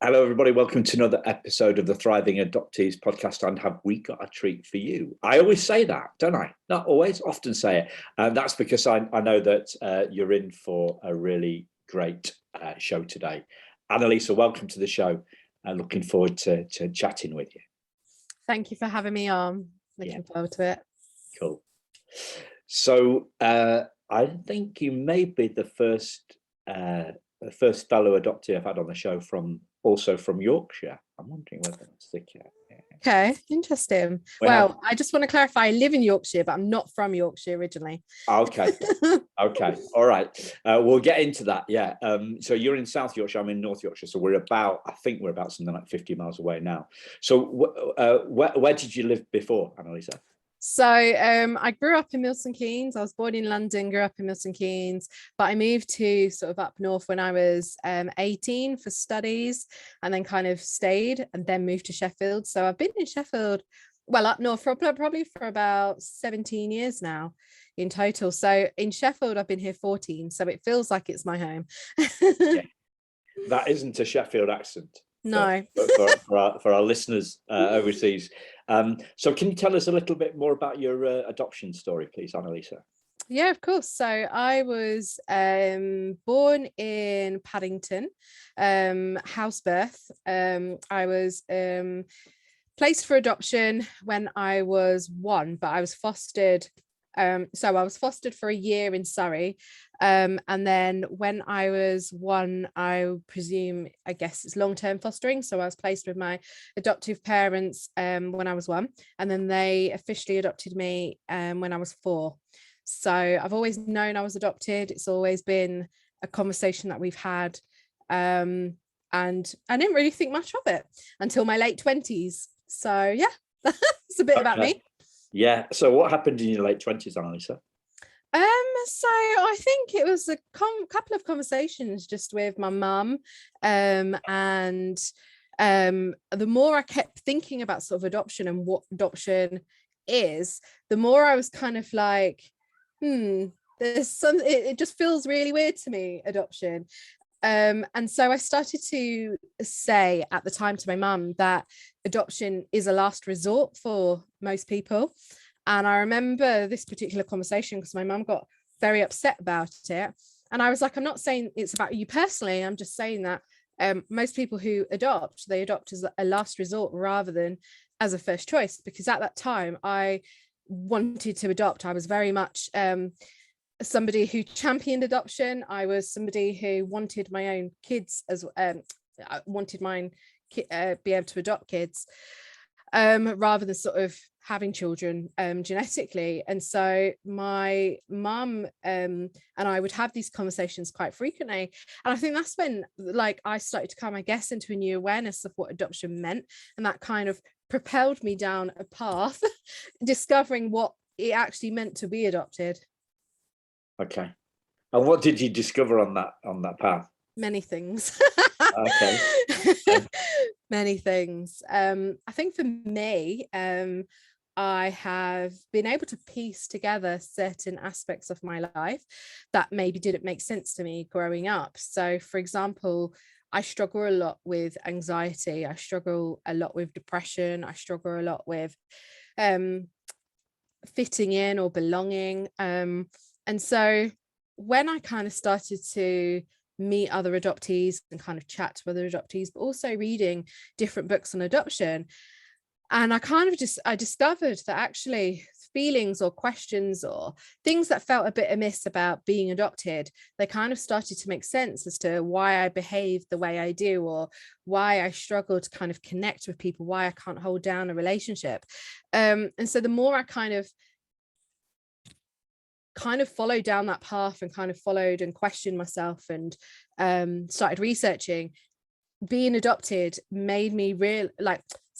Hello, everybody. Welcome to another episode of the Thriving Adoptees podcast. And have we got a treat for you? I always say that, don't I? Not always, often say it. And that's because I know that you're in for a really great show today. Annalisa, welcome to the show. Looking forward to chatting with you. Thank you for having me on. Looking forward to it. Cool. So I think you may be the first fellow adoptee I've had on the show from Yorkshire. I'm wondering whether that's the case. Okay, interesting. Well, I just want to clarify, I live in Yorkshire, but I'm not from Yorkshire originally. Okay. Okay. All right. We'll get into that. Yeah. So you're in South Yorkshire, I'm in North Yorkshire. So I think we're about something like 50 miles away now. So where did you live before, Annalisa? So I grew up in Milton Keynes. I was born in London, grew up in Milton Keynes, but I moved to sort of up north when I was 18 for studies, and then kind of stayed and then moved to Sheffield. So I've been in Sheffield, well, up north for probably for about 17 years now in total. So in Sheffield, I've been here 14. So it feels like it's my home. Yeah. That isn't a Sheffield accent. No. For our listeners overseas. So can you tell us a little bit more about your adoption story, please, Annalisa? Yeah, of course. So I was born in Paddington, house birth. I was placed for adoption when I was 1, but I was fostered. So I was fostered for a year in Surrey. And then when I was 1, I guess it's long-term fostering. So I was placed with my adoptive parents when I was 1, and then they officially adopted me when I was 4. So I've always known I was adopted. It's always been a conversation that we've had. And I didn't really think much of it until my late 20s. So yeah, that's a bit about me. Yeah. So what happened in your late 20s, Annalisa? So I think it was a couple of conversations just with my mum, and the more I kept thinking about sort of adoption and what adoption is, the more I was kind of like, there's some, it just feels really weird to me, adoption. And so I started to say at the time to my mum that adoption is a last resort for most people. And I remember this particular conversation because my mum got very upset about it. And I was like, I'm not saying it's about you personally. I'm just saying that most people who adopt, they adopt as a last resort rather than as a first choice. Because at that time, I wanted to adopt. I was very much somebody who championed adoption. I was somebody who wanted my own kids I wanted mine be able to adopt kids rather than sort of having children genetically. And so my mum and I would have these conversations quite frequently. And I think that's when like I started to come, I guess, into a new awareness of what adoption meant. And that kind of propelled me down a path, discovering what it actually meant to be adopted. Okay. And what did you discover on that path? Many things. Okay. Many things. I think for me, I have been able to piece together certain aspects of my life that maybe didn't make sense to me growing up. So, for example, I struggle a lot with anxiety. I struggle a lot with depression. I struggle a lot with fitting in or belonging. And so when I kind of started to meet other adoptees and kind of chat to other adoptees, but also reading different books on adoption, and I discovered that actually feelings or questions or things that felt a bit amiss about being adopted, they kind of started to make sense as to why I behave the way I do, or why I struggle to kind of connect with people, why I can't hold down a relationship. And so the more I kind of followed down that path and kind of followed and questioned myself and started researching, being adopted made me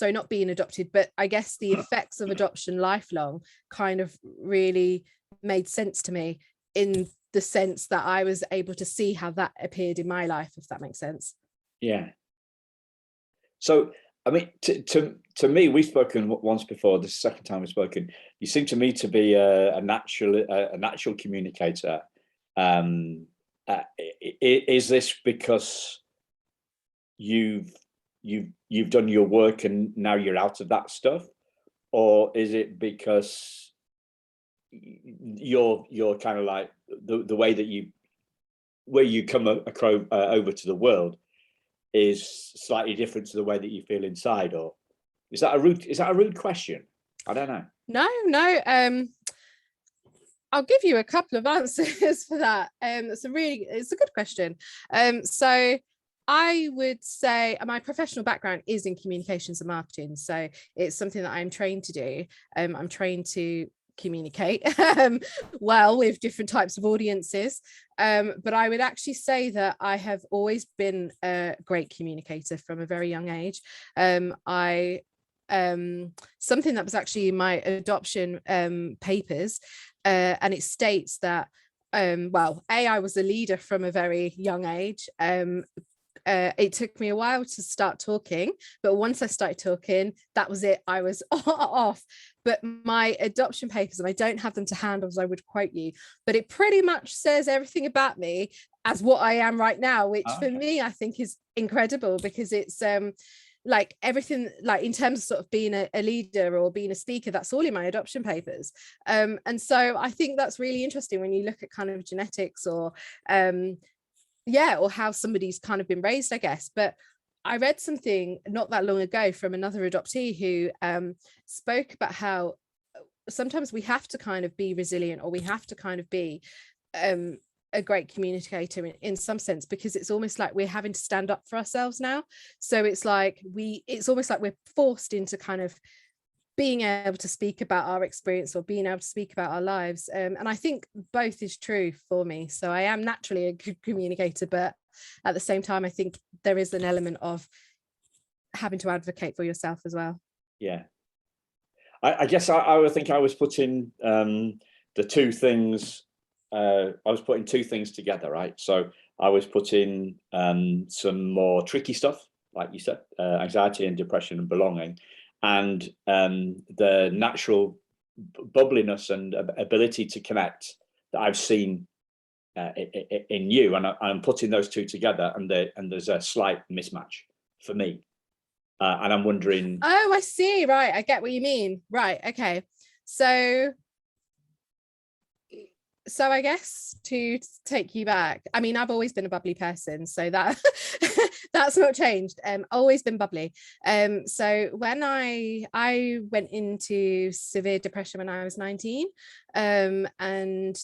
not being adopted, but I guess the effects of adoption lifelong kind of really made sense to me, in the sense that I was able to see how that appeared in my life, if that makes sense. Yeah. So, I mean, to me, we've spoken once before. This is the second time we've spoken. You seem to me to be a natural communicator. Is this because you've you've done your work and now you're out of that stuff, or is it because you're kind of like the way that you come over to the world is slightly different to the way that you feel inside? Or is that a rude question? I don't know. No. I'll give you a couple of answers for that. It's a good question. So I would say my professional background is in communications and marketing. So it's something that I'm trained to do. I'm trained to communicate well with different types of audiences. But I would actually say that I have always been a great communicator from a very young age. Something that was actually in my adoption papers, and it states that I was a leader from a very young age. It took me a while to start talking, but once I started talking, that was it. I was off. But my adoption papers, and I don't have them to hand, as I would quote you, but it pretty much says everything about me as what I am right now, which for me, I think is incredible, because it's like everything, like in terms of sort of being a leader or being a speaker, that's all in my adoption papers. And so I think that's really interesting when you look at kind of genetics or or how somebody's kind of been raised, I guess. But I read something not that long ago from another adoptee who spoke about how sometimes we have to kind of be resilient, or we have to kind of be a great communicator in some sense, because it's almost like we're having to stand up for ourselves now. So it's almost like we're forced into kind of being able to speak about our experience or being able to speak about our lives. And I think both is true for me. So I am naturally a good communicator, but at the same time, I think there is an element of having to advocate for yourself as well. Yeah. I guess I would think I was putting the two things, I was putting two things together, right? So I was putting some more tricky stuff, like you said, anxiety and depression and belonging, and the natural bubbliness and ability to connect that I've seen in you, and I'm putting those two together, and there's a slight mismatch for me, and I'm wondering. Oh, I see. Right, I get what you mean. Right, okay. So I guess to take you back, I mean, I've always been a bubbly person, so that that's not changed. Always been bubbly. So when I went into severe depression when I was 19, and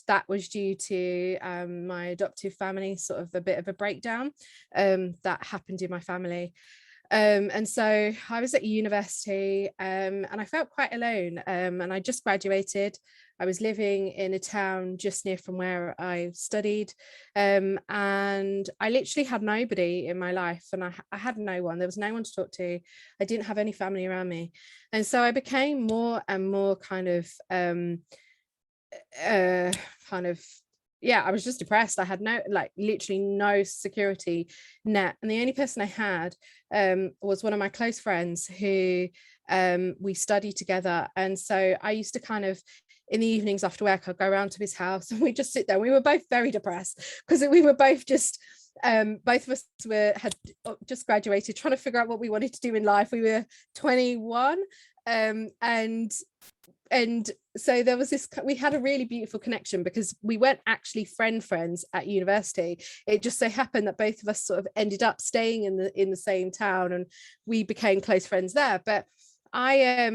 that was due to my adoptive family, sort of a bit of a breakdown that happened in my family. And so I was at university, and I felt quite alone, and I just graduated. I was living in a town just near from where I studied, and I literally had nobody in my life, and I had no one. There was no one to talk to. I didn't have any family around me, and so I became more and more kind of I was just depressed. I had literally no security net. And the only person I had was one of my close friends who we studied together. And so I used to kind of, in the evenings after work, I'd go around to his house and we'd just sit there. We were both very depressed because we were both just, both of us had just graduated, trying to figure out what we wanted to do in life. We were 21, and so there was we had a really beautiful connection because we weren't actually friends at university. It just so happened that both of us sort of ended up staying in the same town, and we became close friends there. But I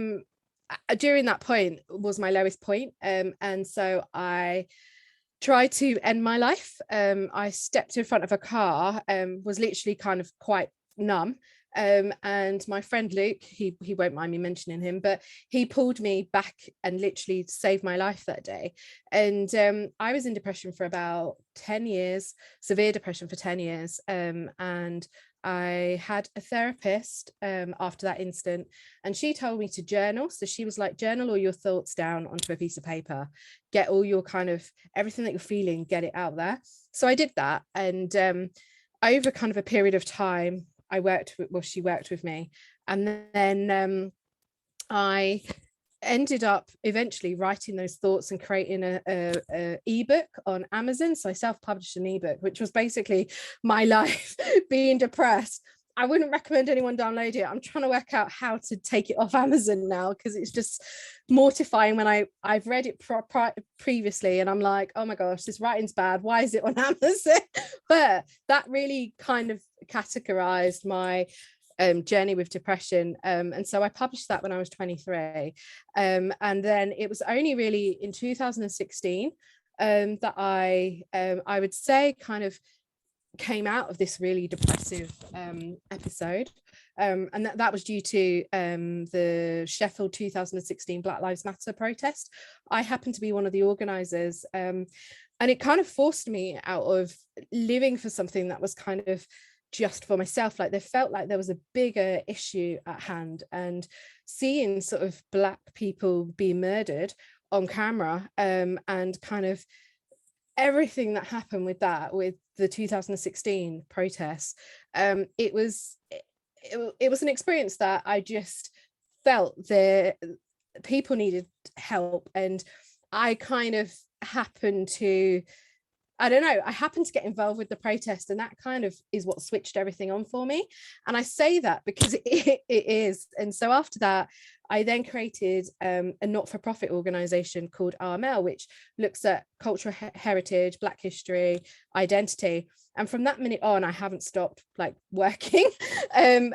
during that point was my lowest point, and so I tried to end my life. I stepped in front of a car, was literally kind of quite numb. And my friend Luke, he won't mind me mentioning him, but he pulled me back and literally saved my life that day. And I was in depression for about 10 years, severe depression for 10 years. And I had a therapist after that incident, and she told me to journal. So she was like, journal all your thoughts down onto a piece of paper, get all your kind of everything that you're feeling, get it out there. So I did that. And over kind of a period of time, she worked with me, and then I ended up eventually writing those thoughts and creating a ebook on Amazon. So I self-published an ebook, which was basically my life being depressed I wouldn't recommend anyone download it. I'm trying to work out how to take it off Amazon now, because it's just mortifying when I've read it previously and I'm like, oh my gosh, this writing's bad. Why is it on Amazon? But that really kind of categorized my journey with depression. And so I published that when I was 23. And then it was only really in 2016 that I would say kind of came out of this really depressive episode, and that was due to the Sheffield 2016 Black Lives Matter protest. I happened to be one of the organisers, and it kind of forced me out of living for something that was kind of just for myself. Like, there felt like there was a bigger issue at hand, and seeing sort of Black people be murdered on camera, and kind of everything that happened with that, with the 2016 protests, it was an experience that I just felt that people needed help. And I kind of happened to, I don't know, I happened to get involved with the protest, and that kind of is what switched everything on for me. And I say that because it is. And so after that, I then created a not-for-profit organisation called RML, which looks at cultural heritage, Black history, identity. And from that minute on, I haven't stopped like working. And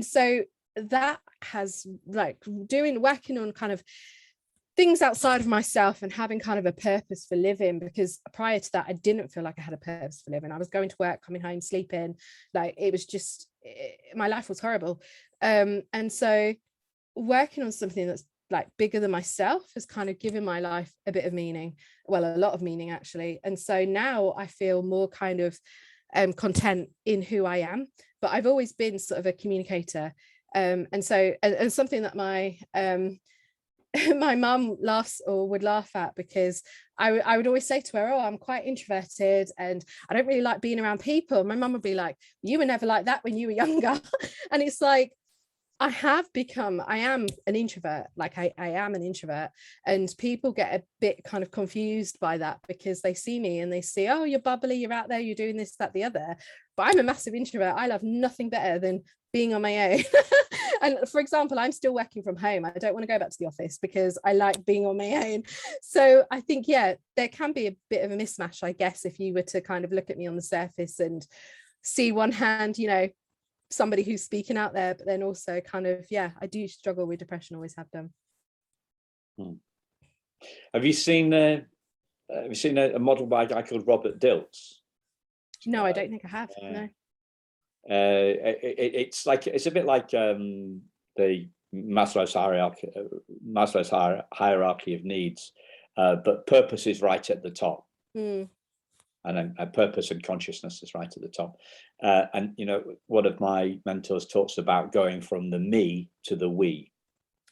so that has like working on kind of things outside of myself and having kind of a purpose for living, because prior to that I didn't feel like I had a purpose for living. I was going to work, coming home, sleeping, like it was just, my life was horrible. And so working on something that's like bigger than myself has kind of given my life a bit of meaning, well, a lot of meaning actually. And so now I feel more kind of content in who I am, but I've always been sort of a communicator, and so and something that my my mum would laugh at, because I would always say to her, oh, I'm quite introverted and I don't really like being around people. My mum would be like, you were never like that when you were younger. And it's like, I am an introvert. Like I am an introvert, and people get a bit kind of confused by that, because they see me and they see, oh, you're bubbly, you're out there, you're doing this, that, the other. But I'm a massive introvert. I love nothing better than being on my own. And for example, I'm still working from home. I don't want to go back to the office because I like being on my own. So I think, yeah, there can be a bit of a mismatch, I guess, if you were to kind of look at me on the surface and see one hand, you know, somebody who's speaking out there, but then also kind of, yeah, I do struggle with depression, always have done. Have you seen a model by a guy called Robert Dilts? No, I don't think I have. No. It's a bit like the Maslow's hierarchy of needs, but purpose is right at the top. And then purpose and consciousness is right at the top. And you know, one of my mentors talks about going from the me to the we.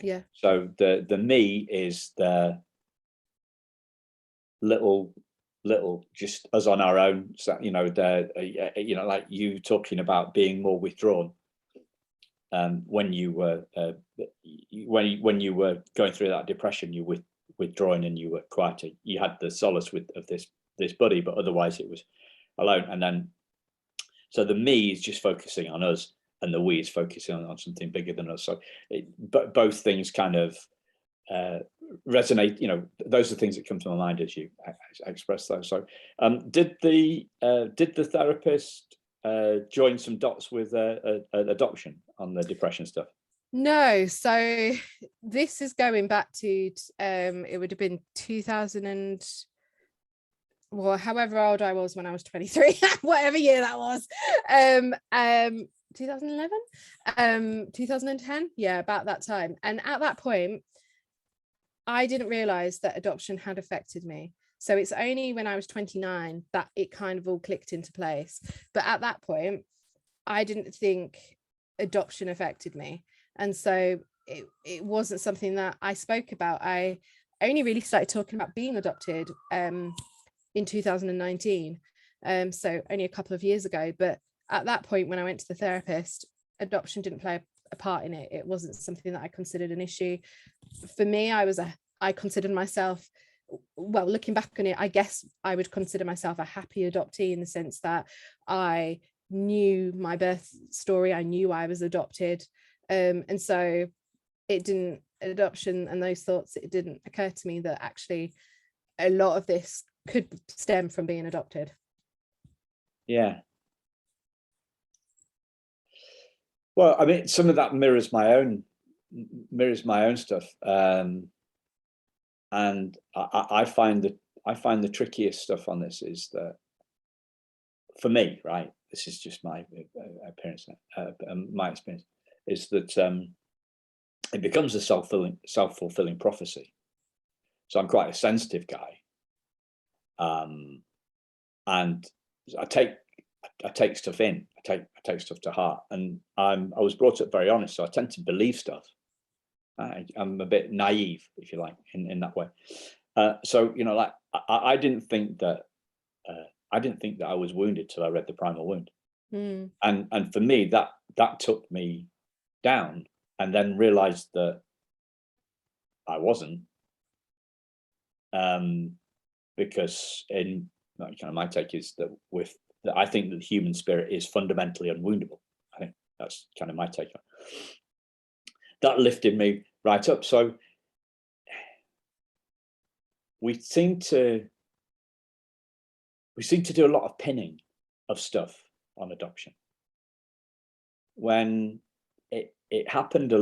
Yeah. So the me is the little just us on our own. So, you know, like you talking about being more withdrawn. When you were when you were going through that depression, you were withdrawing and you were quieter. You had the solace of this buddy, but otherwise it was alone. And then so the me is just focusing on us, and the we is focusing on something bigger than us. So both things kind of resonate. You know, those are things that come to my mind as you express those. So did the therapist join some dots with adoption on the depression stuff? No, so this is going back to it would have been 2000 and, well, however old I was when I was 23, whatever year that was, 2011, 2010, yeah, about that time. And at that point, I didn't realize that adoption had affected me. So it's only when I was 29 that it kind of all clicked into place. But at that point, I didn't think adoption affected me. And so it wasn't something that I spoke about. I only really started talking about being adopted in 2019, so only a couple of years ago. But at that point, when I went to the therapist, adoption didn't play a part in it. It wasn't something that I considered an issue. For me, I considered myself, well, looking back on it, I guess I would consider myself a happy adoptee, in the sense that I knew my birth story. I knew I was adopted. And so adoption and those thoughts, it didn't occur to me that actually a lot of this could stem from being adopted. Yeah. Well, I mean, some of that mirrors my own stuff. And I find the trickiest stuff on this is that, for me, right, this is just my appearance, my experience, is that it becomes a self-fulfilling prophecy. So I'm quite a sensitive guy, and I take stuff in. I take stuff to heart, and I was brought up very honest, so I tend to believe stuff. I'm a bit naive, if you like, in that way. So like I didn't think that I was wounded till I read The Primal Wound, and for me that took me down, and then realized that I wasn't, because my take is that I think that the human spirit is fundamentally unwoundable. I think that's kind of my take on it. That lifted me right up. So we seem to do a lot of pinning of stuff on adoption, when it happened.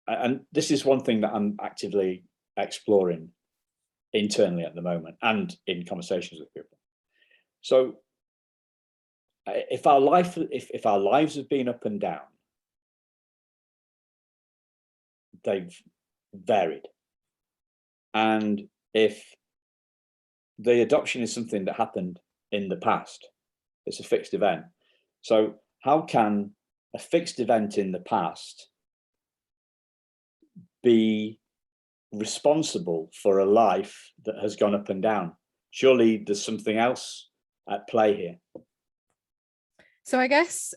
And this is one thing that I'm actively exploring internally at the moment and in conversations with people. So if our lives have been up and down, they've varied. And if the adoption is something that happened in the past, it's a fixed event. So how can a fixed event in the past be responsible for a life that has gone up and down? Surely there's something else at play here. So I guess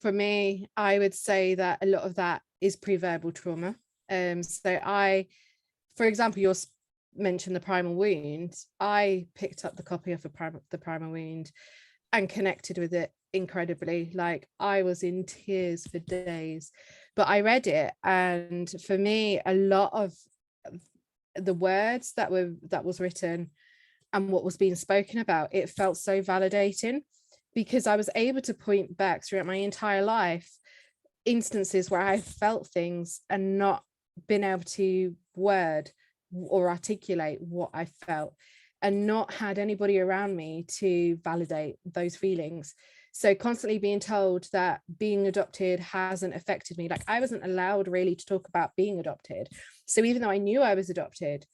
for me, I would say that a lot of that is pre-verbal trauma. For example, you mentioned The Primal Wound. I picked up the copy of The Primal Wound and connected with it incredibly. Like, I was in tears for days, but I read it, and for me, a lot of the words that was written and what was being spoken about, it felt so validating, because I was able to point back throughout my entire life instances where I felt things and not been able to word or articulate what I felt, and not had anybody around me to validate those feelings. So constantly being told that being adopted hasn't affected me. Like, I wasn't allowed really to talk about being adopted. So even though I knew I was adopted,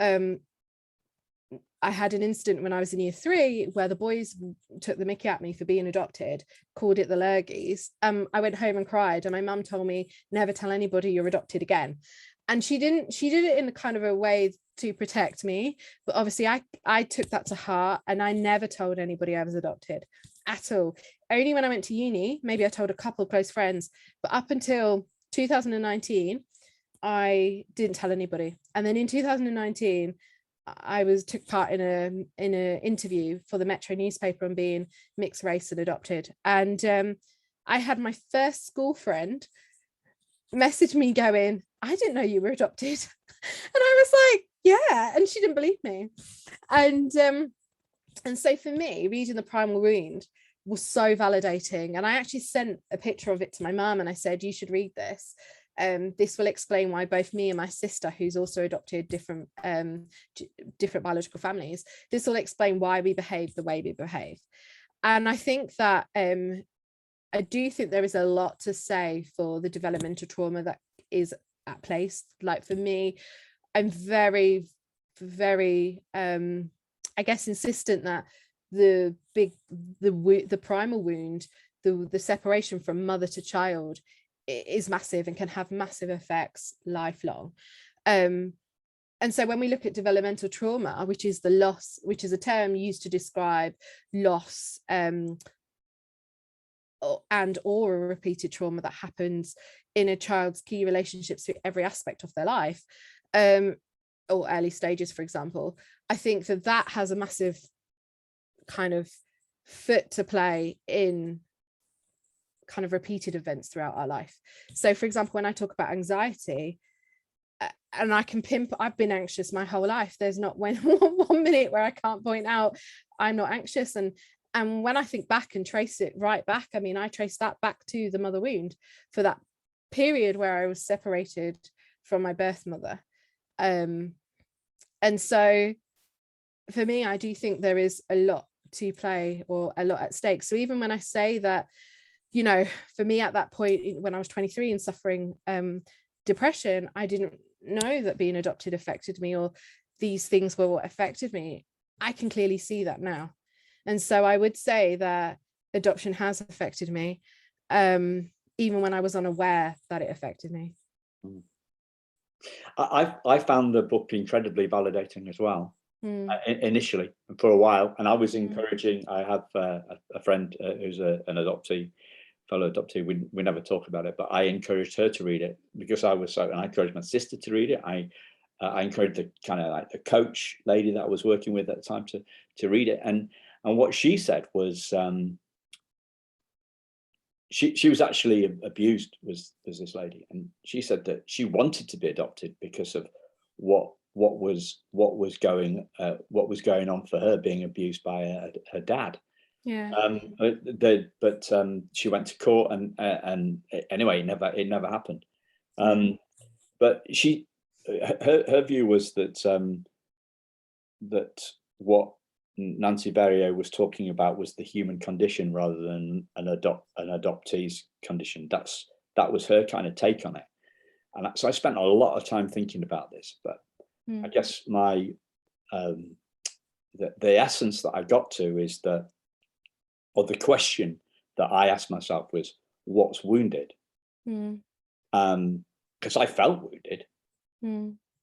I had an incident when I was in year 3 where the boys took the mickey at me for being adopted, called it the lurgies. I went home and cried, and my mum told me, never tell anybody you're adopted again. And she did it in a kind of a way to protect me. But obviously I took that to heart, and I never told anybody I was adopted at all. Only when I went to uni, maybe I told a couple of close friends, but up until 2019, I didn't tell anybody. And then in 2019, I took part in an interview for the Metro newspaper on being mixed race and adopted. And I had my first school friend message me going, I didn't know you were adopted. And I was like, yeah. And she didn't believe me. And so for me, reading The Primal Wound was so validating. And I actually sent a picture of it to my mum, and I said, you should read this. This will explain why both me and my sister, who's also adopted different biological families, this will explain why we behave the way we behave. And I think that I do think there is a lot to say for the developmental trauma that is at place. Like, for me, I'm very, very I guess insistent that the primal wound, the separation from mother to child, is massive and can have massive effects lifelong. And so when we look at developmental trauma, which is a term used to describe loss and or a repeated trauma that happens in a child's key relationships through every aspect of their life, or early stages, for example, I think that has a massive kind of foot to play in kind of repeated events throughout our life. So for example, when I talk about anxiety, and I've been anxious my whole life. There's not one minute where I can't point out I'm not anxious. And when I think back and trace it right back, I mean, I trace that back to the mother wound, for that period where I was separated from my birth mother. And so for me, I do think there is a lot to play, or a lot at stake. So even when I say that, you know, for me at that point when I was 23 and suffering depression, I didn't know that being adopted affected me, or these things were what affected me. I can clearly see that now. And so I would say that adoption has affected me, even when I was unaware that it affected me. I found the book incredibly validating as well. Initially, for a while, and I was encouraging. I have a friend who's an adoptee, fellow adoptee. We never talk about it, but I encouraged her to read it because I was so, and I encouraged my sister to read it. I encouraged the kind of like the coach lady that I was working with at the time to read it, and what she said was she was actually abused, was this lady, and she said that she wanted to be adopted because of what was going on for her, being abused by her dad. Yeah. But she went to court, and anyway, it never happened. But her view was that that what Nancy Berriot was talking about was the human condition rather than an adoptee's condition. That was her kind of take on it. And so I spent a lot of time thinking about this, but I guess my the essence that I got to is that, or the question that I asked myself was, what's wounded? Because I felt wounded,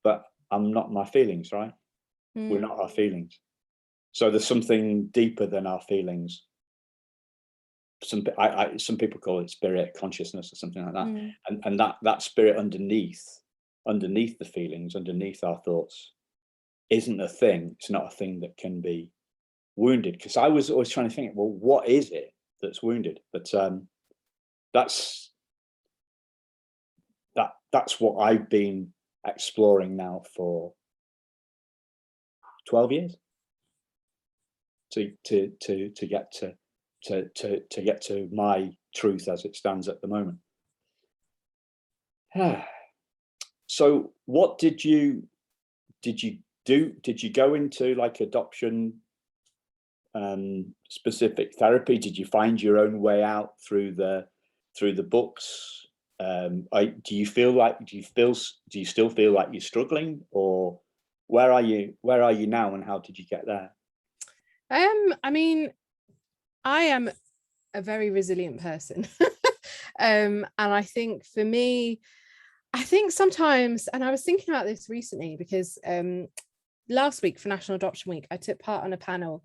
but I'm not my feelings, right? We're not our feelings. So there's something deeper than our feelings. Some people call it spirit consciousness or something like that. And that spirit underneath the feelings, underneath our thoughts, isn't a thing. It's not a thing that can be wounded. Because I was always trying to think, well, what is it that's wounded? But that's what I've been exploring now for 12 years. To get to my truth as it stands at the moment. So what did you do? Did you go into like adoption specific therapy? Did you find your own way out through the books? Do you still feel like you're struggling, or where are you now, and how did you get there? I mean, I am a very resilient person. And I think for me, I think sometimes, and I was thinking about this recently because last week for National Adoption Week, I took part on a panel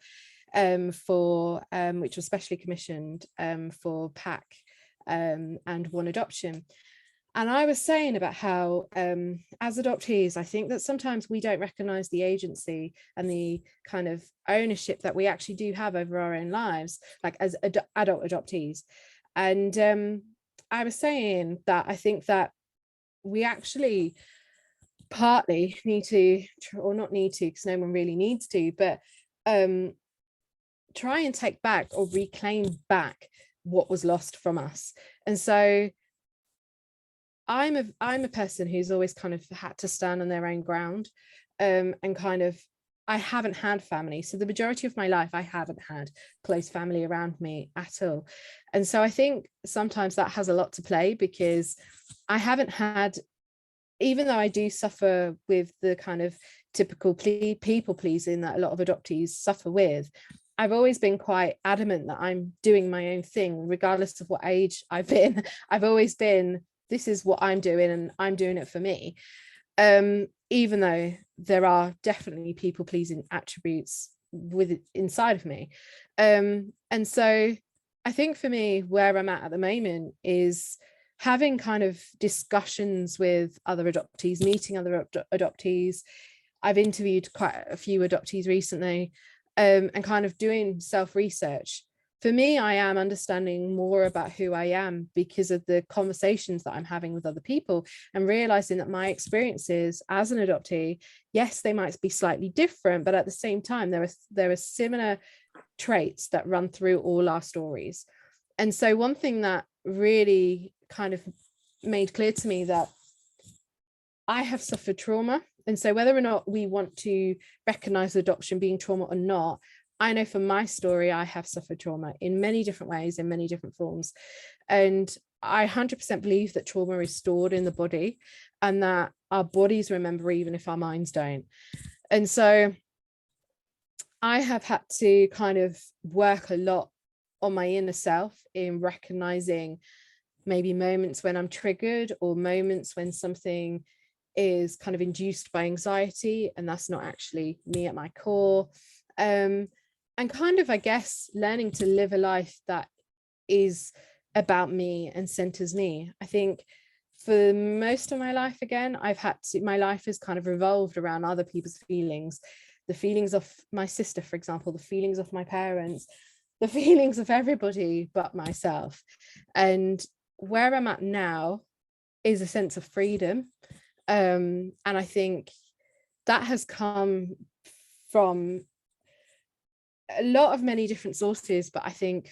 for which was specially commissioned for PAC and One Adoption. And I was saying about how as adoptees, I think that sometimes we don't recognize the agency and the kind of ownership that we actually do have over our own lives, like as adult adoptees. And I was saying that I think that we actually partly need to, or not need to, because no one really needs to, but try and take back or reclaim back what was lost from us. And so I'm a person who's always kind of had to stand on their own ground, and kind of, I haven't had family. So the majority of my life, I haven't had close family around me at all. And so I think sometimes that has a lot to play, because I haven't had, even though I do suffer with the kind of typical people pleasing that a lot of adoptees suffer with, I've always been quite adamant that I'm doing my own thing, regardless of what age I've been. I've always been, this is what I'm doing and I'm doing it for me. Even though there are definitely people pleasing attributes inside of me. And so I think for me, where I'm at the moment is having kind of discussions with other adoptees, meeting other adoptees. I've interviewed quite a few adoptees recently, and kind of doing self-research for me, I am understanding more about who I am because of the conversations that I'm having with other people, and realizing that my experiences as an adoptee, yes, they might be slightly different, but at the same time, there are similar traits that run through all our stories. And so one thing that really kind of made clear to me that I have suffered trauma. And so whether or not we want to recognize adoption being trauma or not, I know from my story, I have suffered trauma in many different ways, in many different forms. And I 100% believe that trauma is stored in the body, and that our bodies remember even if our minds don't. And so I have had to kind of work a lot on my inner self in recognizing maybe moments when I'm triggered, or moments when something is kind of induced by anxiety and that's not actually me at my core. And kind of, I guess, learning to live a life that is about me and centers me. I think for most of my life, again, my life has kind of revolved around other people's feelings, the feelings of my sister, for example, the feelings of my parents, the feelings of everybody but myself. And where I'm at now is a sense of freedom. And I think that has come from a lot of many different sources, but I think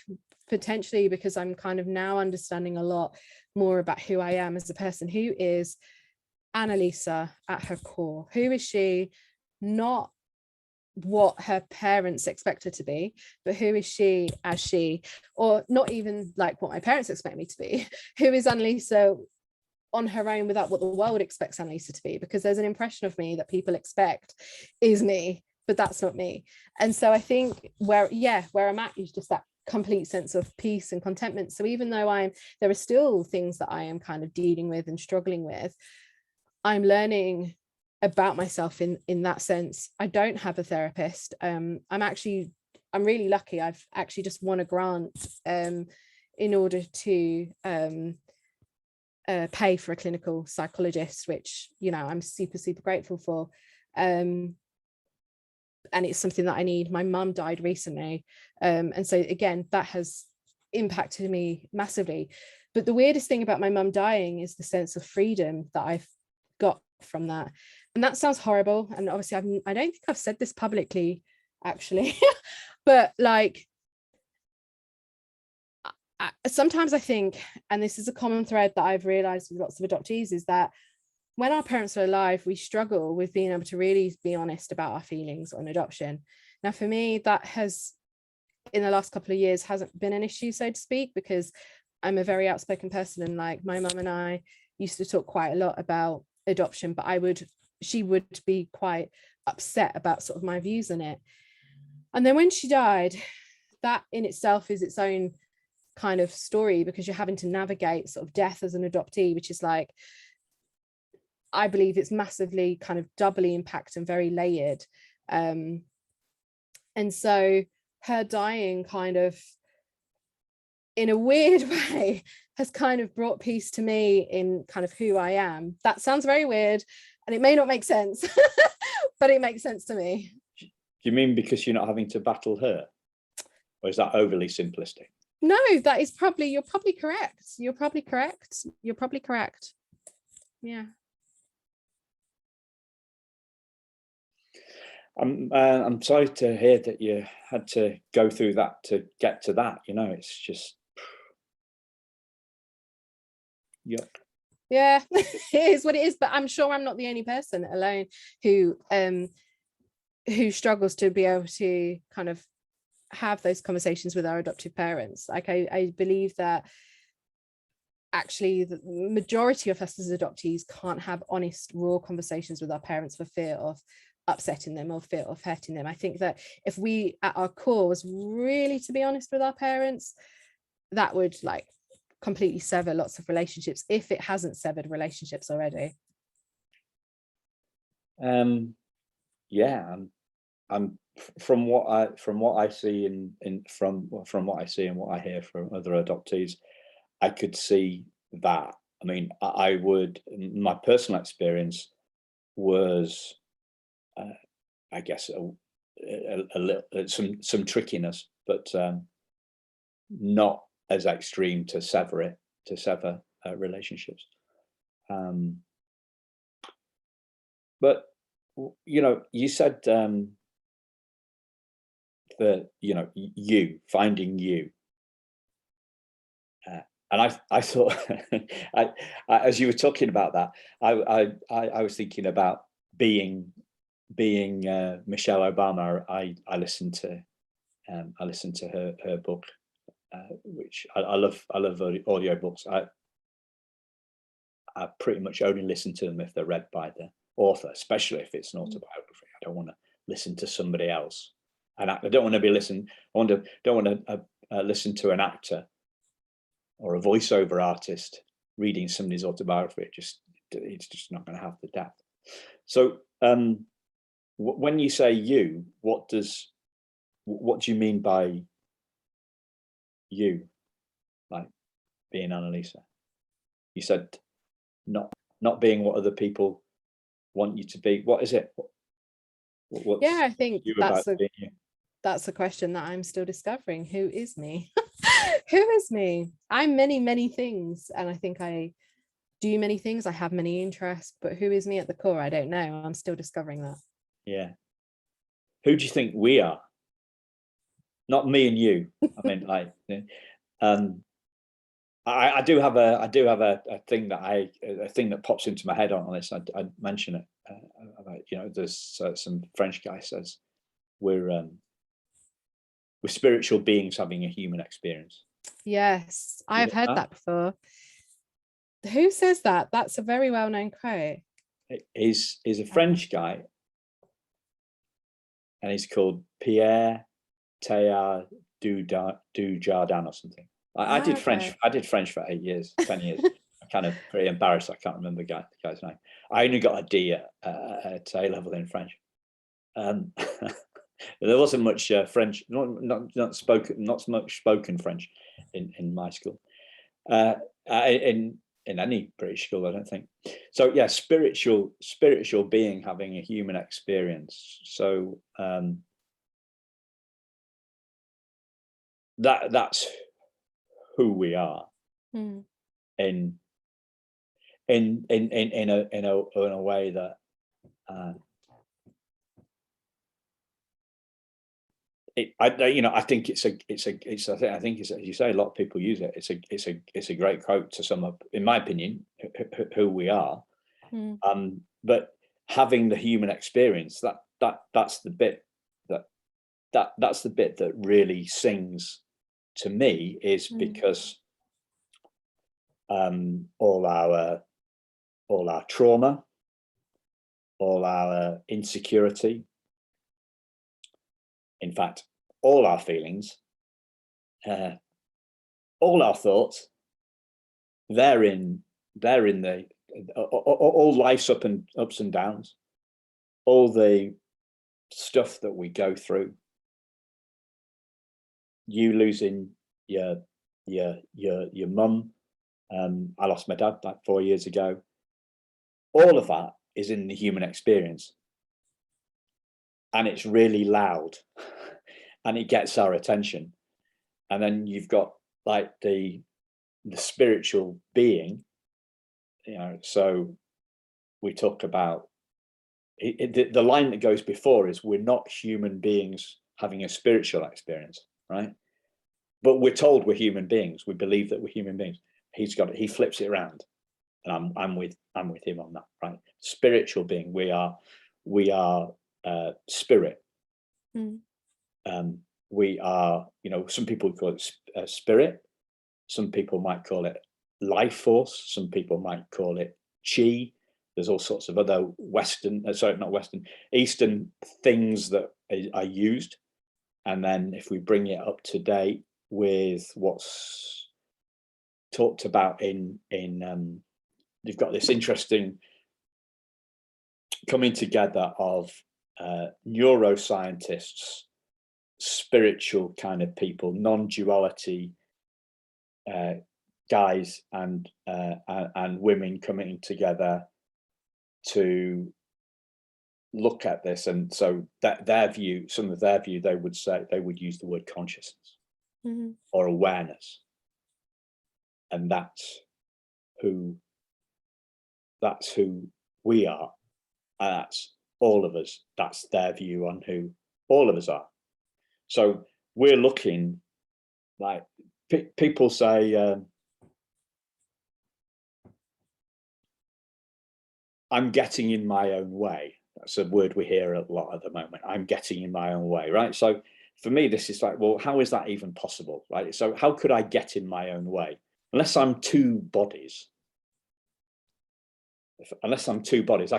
potentially because I'm kind of now understanding a lot more about who I am as a person. Who is Annalisa at her core? Who is she? Not what her parents expect her to be, but who is she as she, or not even like what my parents expect me to be. Who is Annalisa on her own without what the world expects Annalisa to be? Because there's an impression of me that people expect is me, but that's not me. And so I think where I'm at is just that complete sense of peace and contentment. So even though there are still things that I am kind of dealing with and struggling with, I'm learning about myself in that sense. I don't have a therapist. I'm really lucky. I've actually just won a grant in order to pay for a clinical psychologist, which, you know, I'm super, super grateful for. And it's something that I need. My mum died recently. And so again, that has impacted me massively. But the weirdest thing about my mum dying is the sense of freedom that I've got from that. And that sounds horrible. And obviously I don't think I've said this publicly, actually, but like, sometimes I think, and this is a common thread that I've realized with lots of adoptees, is that when our parents are alive, we struggle with being able to really be honest about our feelings on adoption. Now, for me, that has, in the last couple of years, hasn't been an issue, so to speak, because I'm a very outspoken person, and like my mum and I used to talk quite a lot about adoption, but she would be quite upset about sort of my views on it. And then when she died, that in itself is its own kind of story, because you're having to navigate sort of death as an adoptee, which is like, I believe it's massively kind of doubly impacted and very layered. And so her dying kind of, in a weird way, has kind of brought peace to me in kind of who I am. That sounds very weird and it may not make sense, but it makes sense to me. Do you mean because you're not having to battle her? Or is that overly simplistic? No, that is you're probably correct. You're probably correct. Yeah. I'm sorry to hear that you had to go through that to get to that. You know, it's just, yuck. Yeah, it is what it is. But I'm sure I'm not the only person alone who struggles to be able to kind of have those conversations with our adoptive parents. Like I believe that actually the majority of us as adoptees can't have honest, raw conversations with our parents for fear of upsetting them or fear of hurting them. I think that if we at our core was really to be honest with our parents, that would like completely sever lots of relationships, if it hasn't severed relationships already. Yeah, I'm from what I see from what I see and what I hear from other adoptees, I could see that. I mean, I would, my personal experience was, I guess, a little some trickiness, but not as extreme to sever relationships. But you said that you finding you, and I thought I, as you were talking about that, I was thinking about being Michelle Obama. I listened to her book, which I love audio books. I pretty much only listen to them if they're read by the author, especially if it's an autobiography. I don't want to listen to somebody else, and I don't want to be listened. Don't want to listen to an actor or a voiceover artist reading somebody's autobiography. It's just not going to have the depth. So when you say you, what do you mean by you, like being Annalisa? You said not being what other people want you to be. What is it? Yeah, I think that's a question that I'm still discovering. Who is me? Who is me? I'm many things, and I think I do many things. I have many interests, but who is me at the core? I don't know. I'm still discovering that. Yeah. Who do you think we are? Not me and you. I mean, like, I do have a thing that pops into my head on this. I mention it. About, there's some French guy says we're spiritual beings having a human experience. Yes, I've heard that before. Who says that? That's a very well-known quote. He's a French guy, and he's called Pierre Teilhard du Jardin or something. I did French. I did French for 8 years, 10 years. I'm kind of pretty embarrassed. I can't remember the guy's name. I only got a D at A level in French. There wasn't much French, not much spoken French in my school, in any British school, I don't think. So yeah, spiritual being having a human experience. So that's who we are in a way that I think it's as you say, a lot of people use it. It's a great quote to sum up, in my opinion, who we are. But having the human experience, that's the bit that really sings to me, is because all our trauma, all our insecurity, in fact, all our feelings, all our thoughts, they're in the all life's ups and downs, all the stuff that we go through. You losing your mum. I lost my dad like 4 years ago. All of that is in the human experience, and it's really loud, and it gets our attention. And then you've got like the spiritual being, so we talk about the line that goes before is, we're not human beings having a spiritual experience, right? But we're told we're human beings. We believe that we're human beings. He flips it around, and I'm with him on that, right? Spiritual being, we are spirit. We are, some people call it spirit. Some people might call it life force. Some people might call it chi. There's all sorts of other Eastern things that are used. And then if we bring it up to date with what's talked about you've got this interesting coming together of neuroscientists, spiritual kind of people, non-duality guys and women coming together to look at this. And so that some of their view, they would use the word consciousness. or awareness, and that's who we are, and that's all of us. That's their view on who all of us are. So we're looking like people say, I'm getting in my own way. That's a word we hear a lot at the moment. I'm getting in my own way, right? So for me, this is like, well, how is that even possible, right? So how could I get in my own way? Unless I'm two bodies, I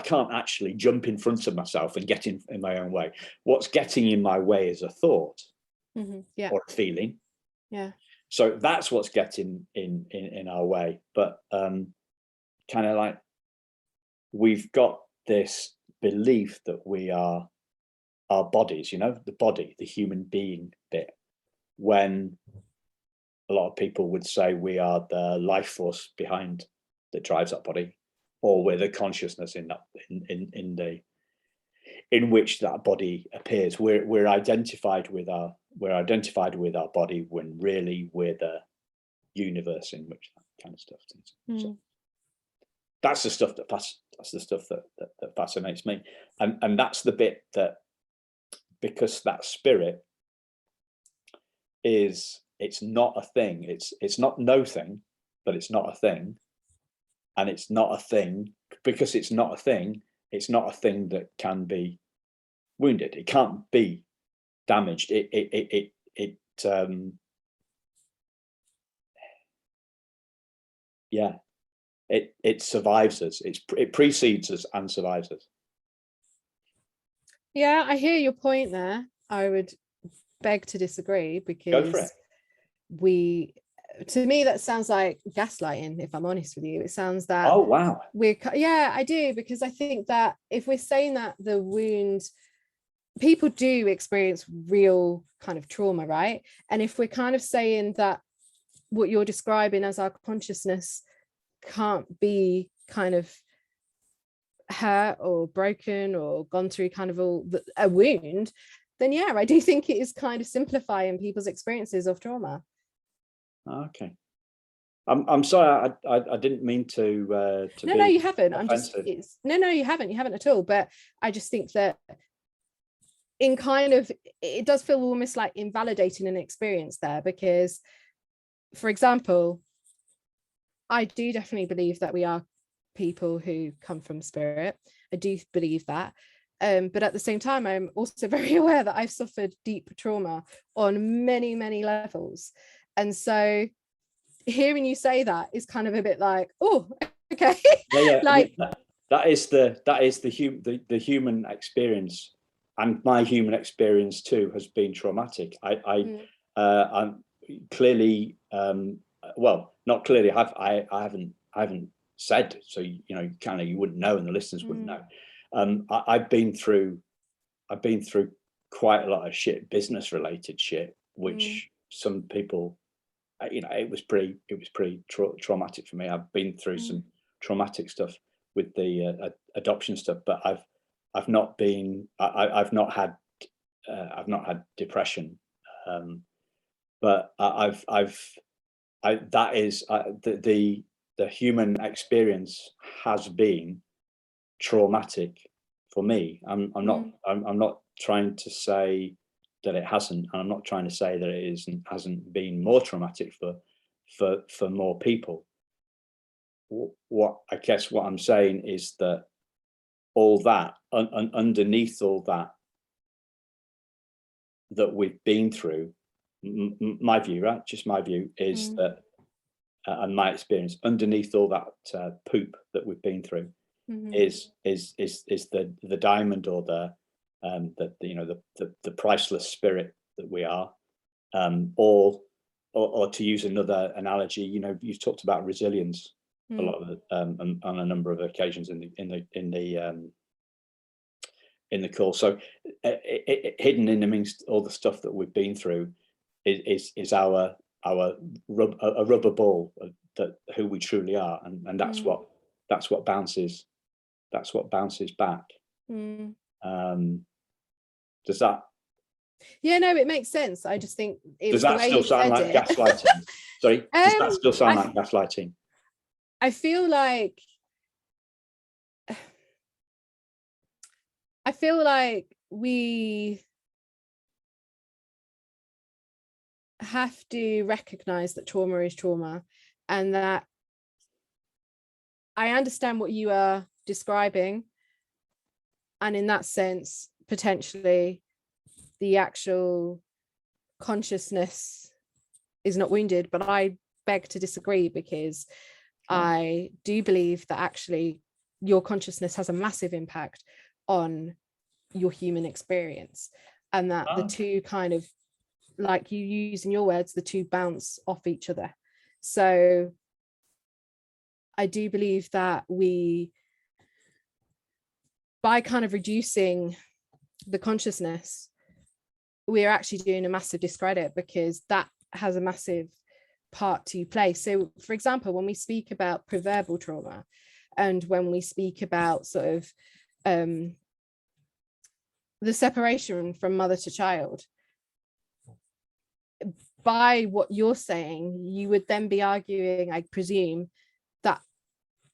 can't actually jump in front of myself and get in my own way. What's getting in my way is a thought or a feeling. Yeah. So that's what's getting in our way. But kind of like, we've got this belief that we are our bodies, the body, the human being bit, when a lot of people would say we are the life force behind that drives that body, or we're the consciousness in which that body appears. We're identified with our body, when really we're the universe in which that kind of stuff is. So that's the stuff that fascinates me, and that's the bit that, because that spirit it's not a thing. It's not no thing, but it's not a thing, and it's not a thing because it's not a thing. It's not a thing that can be wounded. It can't be damaged. It survives us. It precedes us and survives us. Yeah, I hear your point there. I would beg to disagree, because to me that sounds like gaslighting, if I'm honest with you. It sounds that, oh wow, I do, because I think that if we're saying that the wound, people do experience real kind of trauma, right? And if we're kind of saying that what you're describing as our consciousness can't be kind of hurt or broken or gone through kind of a wound, then yeah, I do think it is kind of simplifying people's experiences of trauma. Okay. I'm sorry, I didn't mean to no, you haven't. offensive. No, you haven't at all. But I just think that in kind of, it does feel almost like invalidating an experience there, because, for example, I do definitely believe that we are people who come from spirit. I do believe that. But at the same time, I'm also very aware that I've suffered deep trauma on many, many levels. And so hearing you say that is kind of a bit like, oh, okay. Yeah. Like, that is the human experience, and my human experience too has been traumatic. I'm clearly, well, not clearly. I haven't said, so kind of you wouldn't know, and the listeners wouldn't know. I've been through quite a lot of shit, business related shit, which some people, it was pretty traumatic for me. I've been through some traumatic stuff with the adoption stuff, but I've not had depression, but that is the human experience has been traumatic for me. I'm not trying to say that it hasn't, and I'm not trying to say that it hasn't been more traumatic for more people. What I guess what I'm saying is that all that underneath all that we've been through, my view, right? Just my view is that, and my experience, underneath all that poop that we've been through, is the diamond, or the priceless spirit that we are, or to use another analogy, you talked about resilience a lot of on a number of occasions in the call. So hidden in amongst all the stuff that we've been through is our rubber ball, that who we truly are, and that's what bounces back. Does that Yeah, no, it makes sense. I just think Does that still sound like gaslighting? Sorry, does that still sound like gaslighting? I feel like we have to recognize that trauma is trauma, and that I understand what you are describing, and in that sense, potentially the actual consciousness is not wounded, but I beg to disagree, because I do believe that actually your consciousness has a massive impact on your human experience, and that the two kind of, like you use in your words, the two bounce off each other. So I do believe that we, by kind of reducing the consciousness, we're actually doing a massive discredit, because that has a massive part to play. So for example, when we speak about preverbal trauma, and when we speak about sort of the separation from mother to child, by what you're saying, you would then be arguing, I presume, that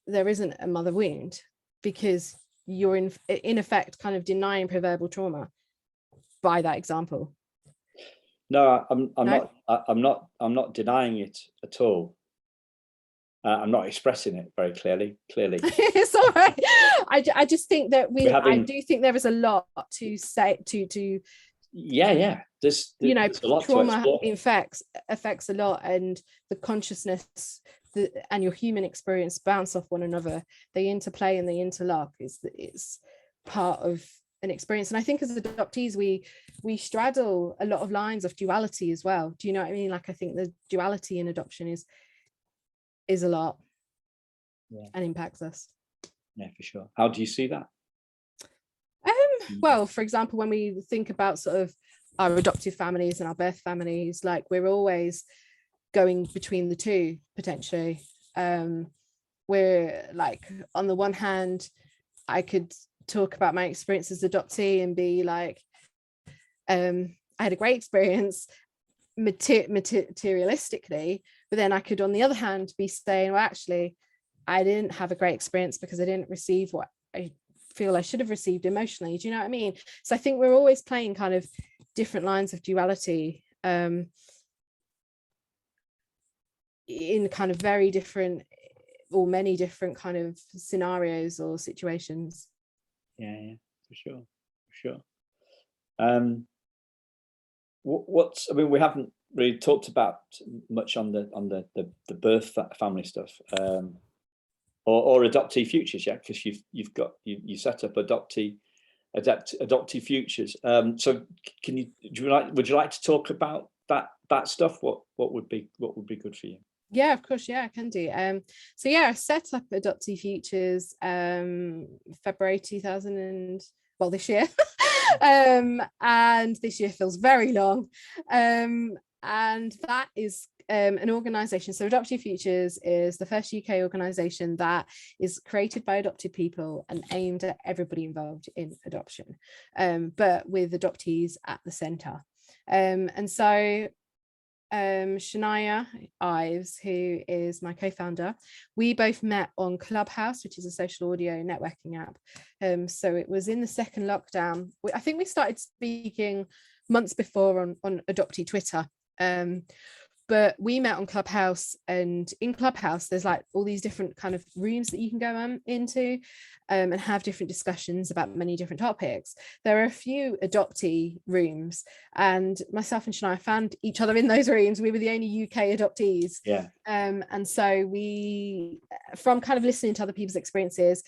there isn't a mother wound, because you're in effect kind of denying preverbal trauma by that example. No, I'm not denying it at all. I'm not expressing it very clearly. It's all right. I just think that I do think there is a lot to say to there's you know, a lot trauma affects a lot, and the consciousness and your human experience bounce off one another. They interplay and they interlock. It's part of an experience. And I think as adoptees, we straddle a lot of lines of duality as well. Do you know what I mean? Like, I think the duality in adoption is a lot, and impacts us. Yeah, for sure. How do you see that? Well, for example, when we think about sort of our adoptive families and our birth families, like, we're always going between the two, potentially. We're like, on the one hand, I could talk about my experience as adoptee and be like, I had a great experience materialistically, but then I could, on the other hand, be saying, well, actually, I didn't have a great experience because I didn't receive what I feel I should have received emotionally. Do you know what I mean? So I think we're always playing kind of different lines of duality, in kind of very different, or many different kind of scenarios or situations. Yeah, for sure. What's, I mean, we haven't really talked about much on the birth family stuff, or Adoptee Futures yet, because you've got you set up Adoptee Futures. So would you like to talk about that stuff? What would be good for you? Yeah, of course. Yeah, I can do. So yeah, I set up Adoptee Futures February 2000 this year. And this year feels very long. And that is an organisation. So Adoptee Futures is the first UK organisation that is created by adopted people and aimed at everybody involved in adoption, but with adoptees at the centre. And so Shania Ives, who is my co-founder, we both met on Clubhouse, which is a social audio networking app. So it was in the second lockdown. I think we started speaking months before on Adoptee Twitter. But we met on Clubhouse, and in Clubhouse there's like all these different kind of rooms that you can go into and have different discussions about many different topics. There are a few adoptee rooms, and myself and Shania found each other in those rooms. We were the only UK adoptees. Yeah. And so we, from kind of listening to other people's experiences,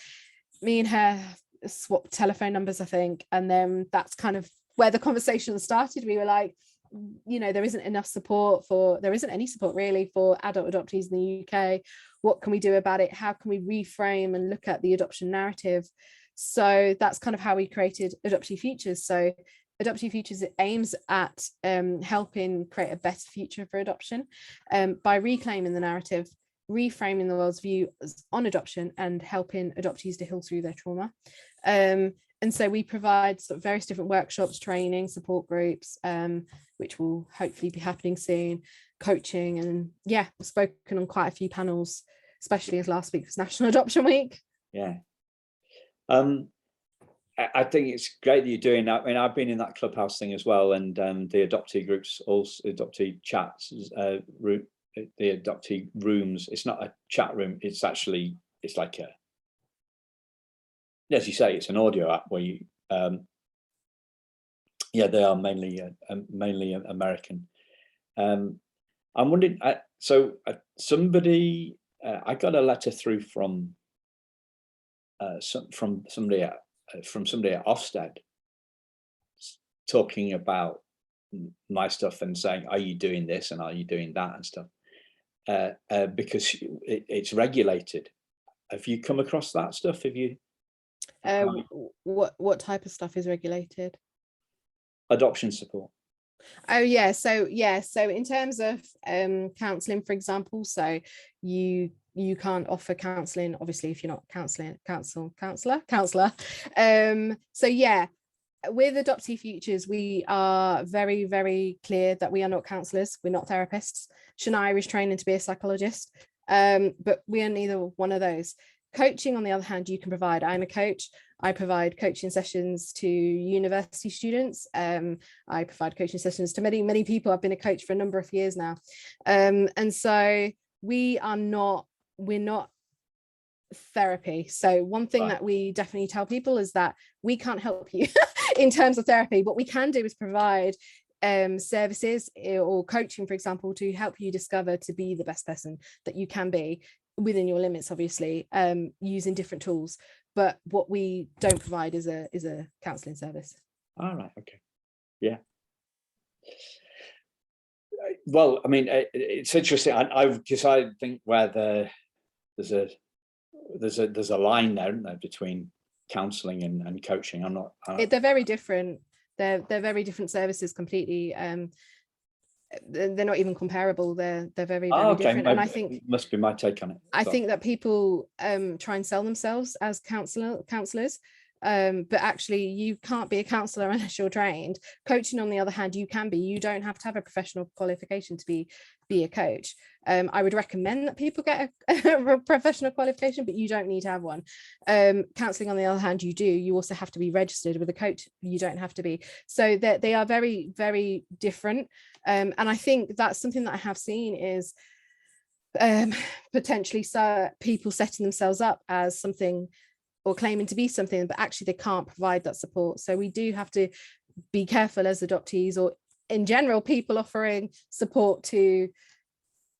me and her swapped telephone numbers, I think, and then that's kind of where the conversation started. We were like, you know, there isn't any support really for adult adoptees in the UK. What can we do about it? How can we reframe and look at the adoption narrative? So that's kind of how we created Adoptee Futures. So Adoptee Futures aims at helping create a better future for adoption by reclaiming the narrative, reframing the world's view on adoption, and helping adoptees to heal through their trauma. so we provide sort of various different workshops, training, support groups, which will hopefully be happening soon, coaching, and yeah, we've spoken on quite a few panels, especially as last week was National Adoption Week. Yeah. I think it's great that you're doing that. I mean, I've been in that Clubhouse thing as well, and the adoptee groups, also adoptee chats, the adoptee rooms. It's not a chat room. It's actually, it's like a, as you say, it's an audio app where you, yeah, they are mainly American. I'm wondering, somebody, I got a letter through from somebody at Ofsted talking about my stuff and saying, are you doing this and are you doing that and stuff, because it's regulated. Have you come across that stuff? Have you? What type of stuff is regulated? Adoption support. Oh yeah, so in terms of counselling, for example, so you can't offer counselling, obviously, if you're not counselor. So yeah, with Adoptee Futures, we are very, very clear that we are not counsellors, we're not therapists. Shania is training to be a psychologist, but we are neither one of those. Coaching, on the other hand, you can provide. I'm a coach. I provide coaching sessions to university students. I provide coaching sessions to many, many people. I've been a coach for a number of years now. And so we're not therapy. So one thing that we definitely tell people is that we can't help you in terms of therapy. What we can do is provide services or coaching, for example, to help you discover to be the best person that you can be within your limits, obviously, using different tools. But what we don't provide is a counselling service. All right. Okay. Yeah. Well, I mean, it's interesting. I think where there's a line there, isn't there, between counselling and coaching. I'm not. They're very different. They're very different services completely. They're not even comparable. They're very, very different. And I think must be my take on it. I think that people try and sell themselves as counsellors, but actually you can't be a counsellor unless you're trained. Coaching, on the other hand, you can be. You don't have to have a professional qualification to be a coach. I would recommend that people get a professional qualification, but you don't need to have one. Counselling, on the other hand, you do. You also have to be registered. With a coach, you don't have to be. So they are very, very different. And I think that's something that I have seen is potentially people setting themselves up as something or claiming to be something, but actually they can't provide that support. So we do have to be careful as adoptees, or in general people offering support to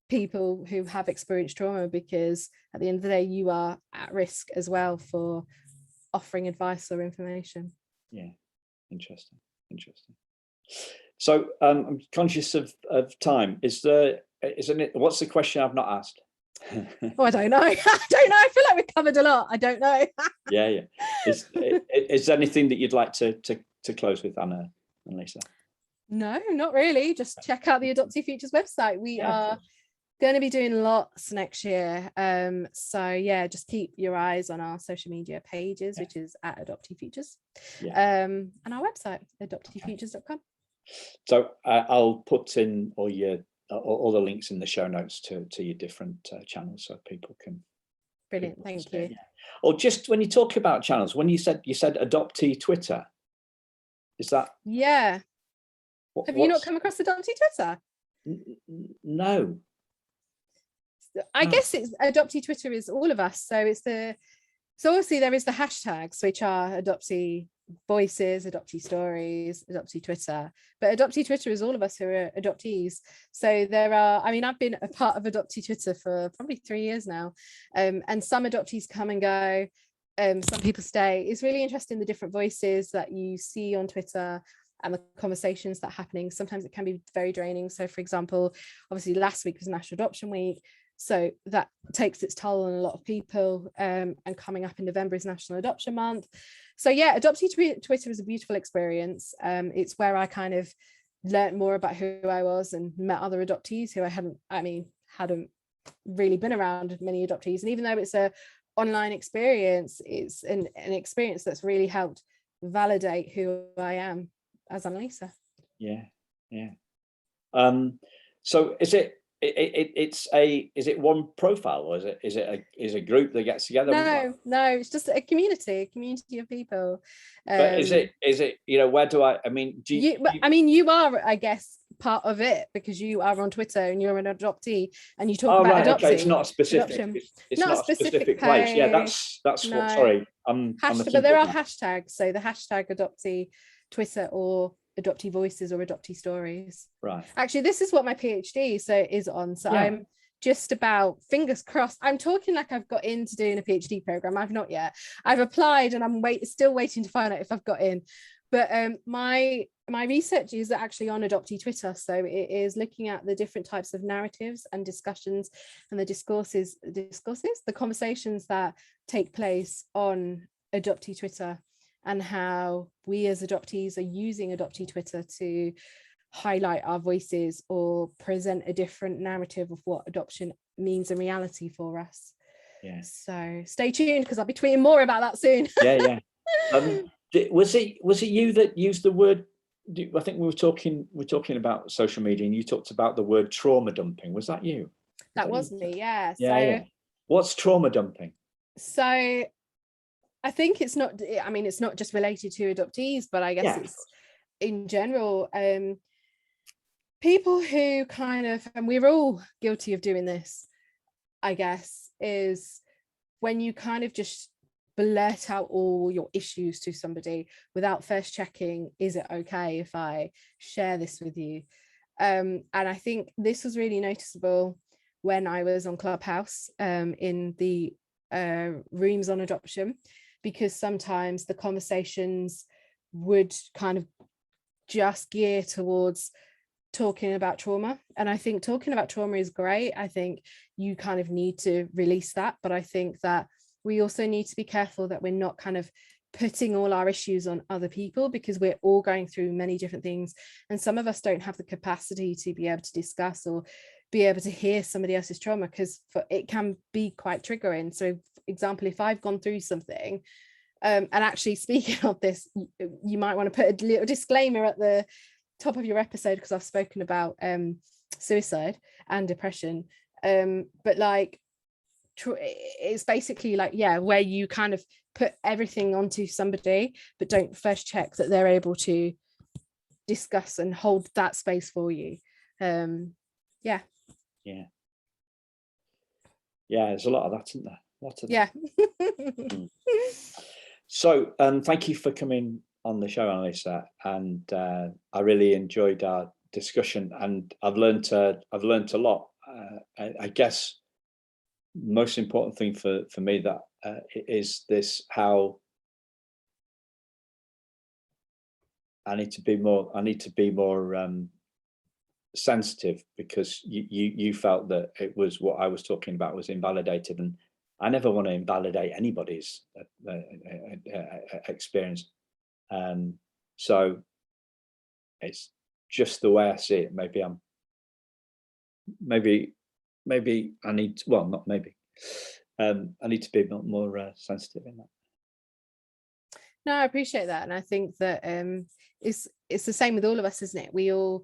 people who have experienced trauma, because at the end of the day you are at risk as well for offering advice or information. Yeah, interesting. So I'm conscious of time. What's the question I've not asked? Oh, I don't know. I feel like we've covered a lot. I don't know. Yeah. Is there anything that you'd like to close with, Annalisa? No, not really. Just check out the Adoptee Futures website. We are going to be doing lots next year. So yeah, just keep your eyes on our social media pages, which is at Adoptee Futures, and our website, adopteefutures.com. So I'll put in all the links in the show notes to your different channels, so people can. Brilliant, thank you. Yeah. Or just when you talk about channels, when you said Adoptee Twitter, is that? Yeah. Have you not come across Adoptee Twitter? No. I guess it's Adoptee Twitter is all of us. So so obviously there is the hashtags, which are Adoptee Voices, Adoptee Stories, Adoptee Twitter, but Adoptee Twitter is all of us who are adoptees. So there are, I mean, I've been a part of Adoptee Twitter for probably 3 years now, and some adoptees come and go, some people stay. It's really interesting, the different voices that you see on Twitter and the conversations that are happening. Sometimes it can be very draining. So for example, obviously last week was National Adoption Week, so that takes its toll on a lot of people, and coming up in November is National Adoption Month. So yeah, Adoptee Twitter is a beautiful experience. It's where I kind of learned more about who I was and met other adoptees who I hadn't really been around many adoptees. And even though it's a online experience, it's an experience that's really helped validate who I am as Annalisa. Yeah. So is it one profile, or is it a group that gets together? No, it's just a community of people. But is it where do I mean, do you, you are, I guess, part of it, because you are on Twitter and you're an adoptee and you talk about right, adopting. okay, it's not a specific adoption. it's not a specific place. Yeah, that's what, sorry, I'm but there are hashtags, so the hashtag adoptee Twitter, or Adoptee Voices, or Adoptee Stories. Right. Actually, this is what my PhD is on. So I'm just about, fingers crossed. I'm talking like I've got into doing a PhD program. I've not yet. I've applied and I'm still waiting to find out if I've got in. But my research is actually on Adoptee Twitter. So it is looking at the different types of narratives and discussions and the conversations that take place on Adoptee Twitter, and how we as adoptees are using Adoptee Twitter to highlight our voices or present a different narrative of what adoption means in reality for us. Yeah. So stay tuned, because I'll be tweeting more about that soon. Yeah. Was it you that used the word? I think we were talking about social media, and you talked about the word trauma dumping. Was that you? That was me. Yeah. Yeah. What's trauma dumping? So I think it's not just related to adoptees, but I guess it's in general, people who kind of, and we're all guilty of doing this, I guess, is when you kind of just blurt out all your issues to somebody without first checking, is it okay if I share this with you? And I think this was really noticeable when I was on Clubhouse, in the rooms on adoption, because sometimes the conversations would kind of just gear towards talking about trauma. And I think talking about trauma is great. I think you kind of need to release that. But I think that we also need to be careful that we're not kind of putting all our issues on other people, because we're all going through many different things. And some of us don't have the capacity to be able to discuss or be able to hear somebody else's trauma, because it can be quite triggering. So, for example, if I've gone through something, and actually speaking of this, you might want to put a little disclaimer at the top of your episode, because I've spoken about suicide and depression, but like it's basically like, where you kind of put everything onto somebody but don't first check that they're able to discuss and hold that space for you. Yeah, there's a lot of that, isn't there? So thank you for coming on the show, Annalisa, and I really enjoyed our discussion, and I've learned a lot. I guess most important thing for me that is this: how I need to be more sensitive, because you felt that it was what I was talking about was invalidated, and I never want to invalidate anybody's experience. So it's just the way I see it. Maybe I need to, well, not maybe. I need to be more sensitive in that. No, I appreciate that, and I think that it's the same with all of us, isn't it?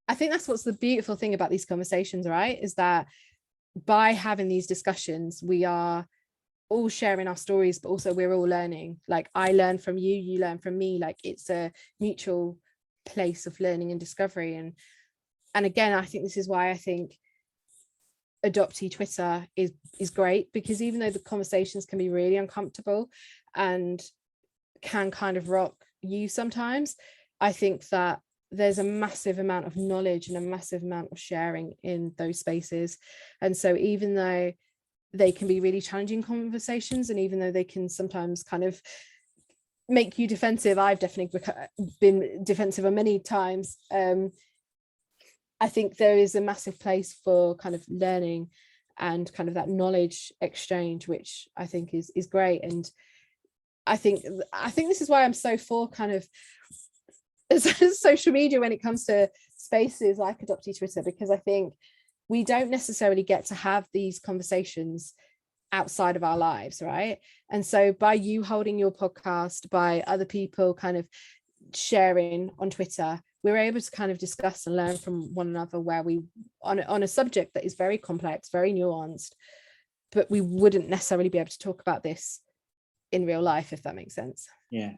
I think that's what's the beautiful thing about these conversations, right? Is that by having these discussions, we are all sharing our stories, but also we're all learning. Like, I learn from you, you learn from me. Like, it's a mutual place of learning and discovery. And again, I think this is why I think Adoptee Twitter is great, because even though the conversations can be really uncomfortable and can kind of rock you sometimes, I think that there's a massive amount of knowledge and a massive amount of sharing in those spaces. And so even though they can be really challenging conversations, and even though they can sometimes kind of make you defensive, I've definitely been defensive on many times, I think there is a massive place for kind of learning and kind of that knowledge exchange, which I think is great. And I think this is why I'm so for kind of social media when it comes to spaces like Adoptee Twitter, because I think we don't necessarily get to have these conversations outside of our lives, right? And so by you holding your podcast, by other people kind of sharing on Twitter, we were able to kind of discuss and learn from one another where we on a subject that is very complex, very nuanced, but we wouldn't necessarily be able to talk about this in real life, if that makes sense. Yeah.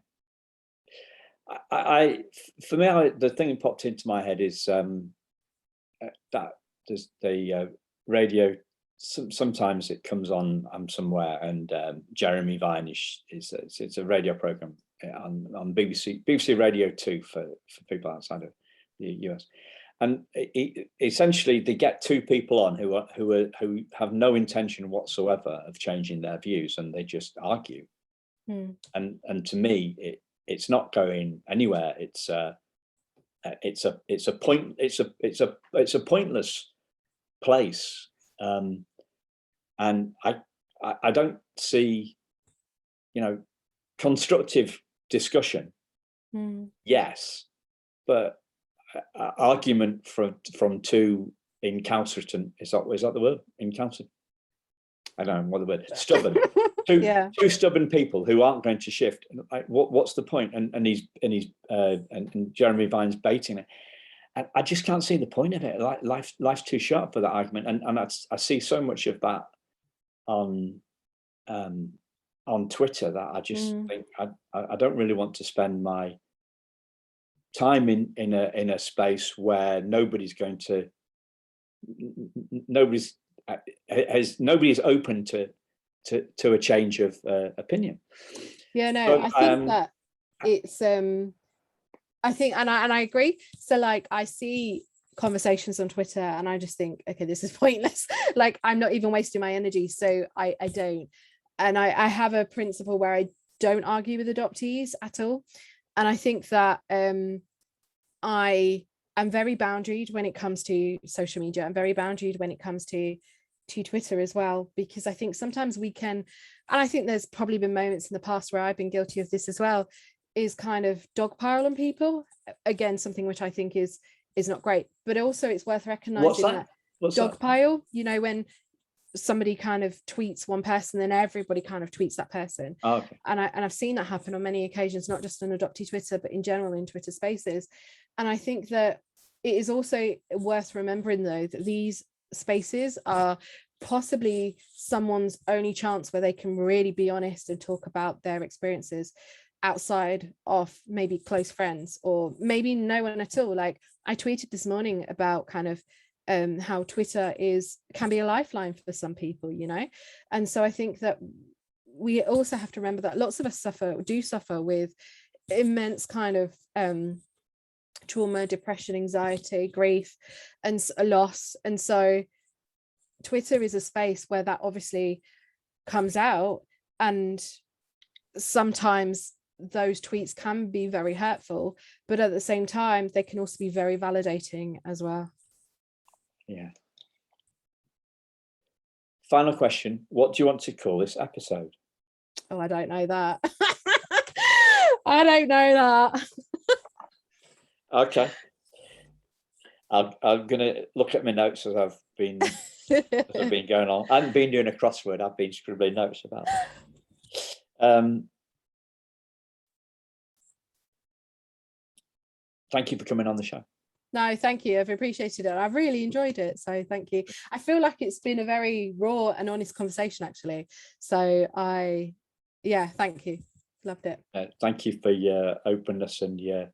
For me, the thing that popped into my head is that there's the radio. Sometimes it comes on somewhere, and Jeremy Vine it's a radio program on BBC Radio 2 for people outside of the US, and essentially they get two people on who have no intention whatsoever of changing their views, and they just argue. And to me, it's not going anywhere. It's a pointless place, and I don't see, constructive discussion. Yes, but argument from two incalcitrant, is that the word? Incalcitrant? I don't know what the word. Stubborn. Two stubborn people who aren't going to shift. What's the point? And Jeremy Vine's baiting it. And I just can't see the point of it. Life's too short for that argument. And I see so much of that on Twitter that I just think I don't really want to spend my time in a space where nobody is open to a change of opinion. I think that it's I think, and I agree. So like I see conversations on Twitter and I just think, okay, this is pointless. Like I'm not even wasting my energy. So I don't. And I have a principle where I don't argue with adoptees at all. And I think that I am very boundaried when it comes to social media. I'm very boundaried when it comes to Twitter as well, because I think sometimes we can, and I think there's probably been moments in the past where I've been guilty of this as well, is kind of dogpile on people. Again, something which I think is not great, but also it's worth recognizing that dogpile, when somebody kind of tweets one person, then everybody kind of tweets that person. Okay. And I've seen that happen on many occasions, not just on adoptee Twitter, but in general in Twitter spaces. And I think that it is also worth remembering though that these spaces are possibly someone's only chance where they can really be honest and talk about their experiences outside of maybe close friends or maybe no one at all. Like I tweeted this morning about kind of how Twitter can be a lifeline for some people, and so I think that we also have to remember that lots of us do suffer with immense kind of trauma, depression, anxiety, grief, and a loss. And so Twitter is a space where that obviously comes out, and sometimes those tweets can be very hurtful, but at the same time they can also be very validating as well. Yeah. Final question, what do you want to call this episode? Oh, I don't know that. I don't know that. Okay. I'm gonna look at my notes as I've been going on. I haven't been doing a crossword, I've been scribbling notes about it. Thank you for coming on the show. No, thank you. I've appreciated it. I've really enjoyed it. So thank you. I feel like it's been a very raw and honest conversation, actually. So thank you. Loved it. Thank you for your openness and your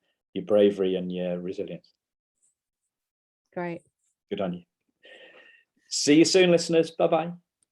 bravery and your resilience. Great. Good on you. See you soon, listeners. Bye-bye.